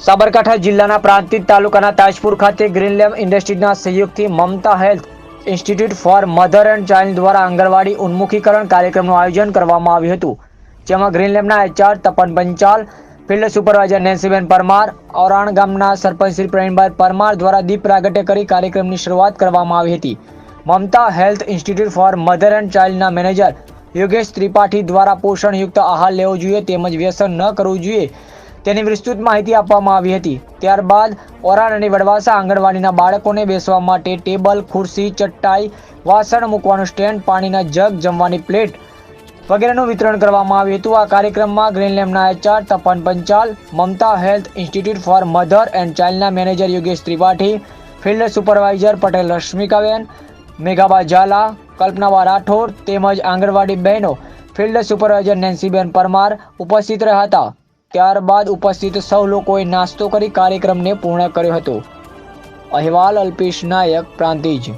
સાબરકાંઠા જિલ્લાના પ્રાંતિજ તાલુકાના તાજપુર ખાતે ગ્રીનલેમ્પ ઇન્ડસ્ટ્રીઝના સહયોગથી Mamta health institute for mother and child દ્વારા આંગણવાડી ઉન્મુખીકરણ કાર્યક્રમનું આયોજન કરવામાં આવ્યું હતું, જેમાં ગ્રીનલેમ્પના HR Tapan Panchal, field supervisor નેન્સીબેન પરમાર, ઓરાણ ગામના સરપંચ શ્રી પ્રવીણભાઈ પરમાર દ્વારા દીપ પ્રાગટ્ય કરી કાર્યક્રમની શરૂઆત કરવામાં આવી હતી। Mamta health institute for mother and ચાઇલ્ડના મેનેજર યોગેશ ત્રિપાઠી દ્વારા પોષણયુક્ત આહાર લેવો જોઈએ તેમજ વ્યસન ન કરવું જોઈએ તેની વિસ્તૃત માહિતી આપવામાં આવી હતી। ત્યારબાદ ઓરાણ અને વડવાસા આંગણવાડીના બાળકોને બેસવા માટે ટેબલ, ખુરશી, ચટાઈ, વાસણ મૂકવાનું સ્ટેન્ડ, પાણીના જગ, જમવાની પ્લેટ વગેરેનું વિતરણ કરવામાં આવ્યું હતું। આ કાર્યક્રમમાં ગ્રીનલેમ્પના HR Tapan Panchal, Mamta health institute for mother and ચાઇલ્ડના manager Yogesh Tripathi, field supervisor Patel રશ્મિકાબેન, મેઘાબા ઝાલા, કલ્પનાબા રાઠોડ તેમજ આંગણવાડી બહેનો, ફિલ્ડ સુપરવાઇઝર નેન્સીબેન પરમાર ઉપસ્થિત રહ્યા હતા। ત્યારબાદ ઉપસ્થિત સૌ લોકોએ નાસ્તો કરી કાર્યક્રમને પૂર્ણ કર્યો હતો। અહેવાલ અલ્પેશ નાયક, પ્રાંતિજ।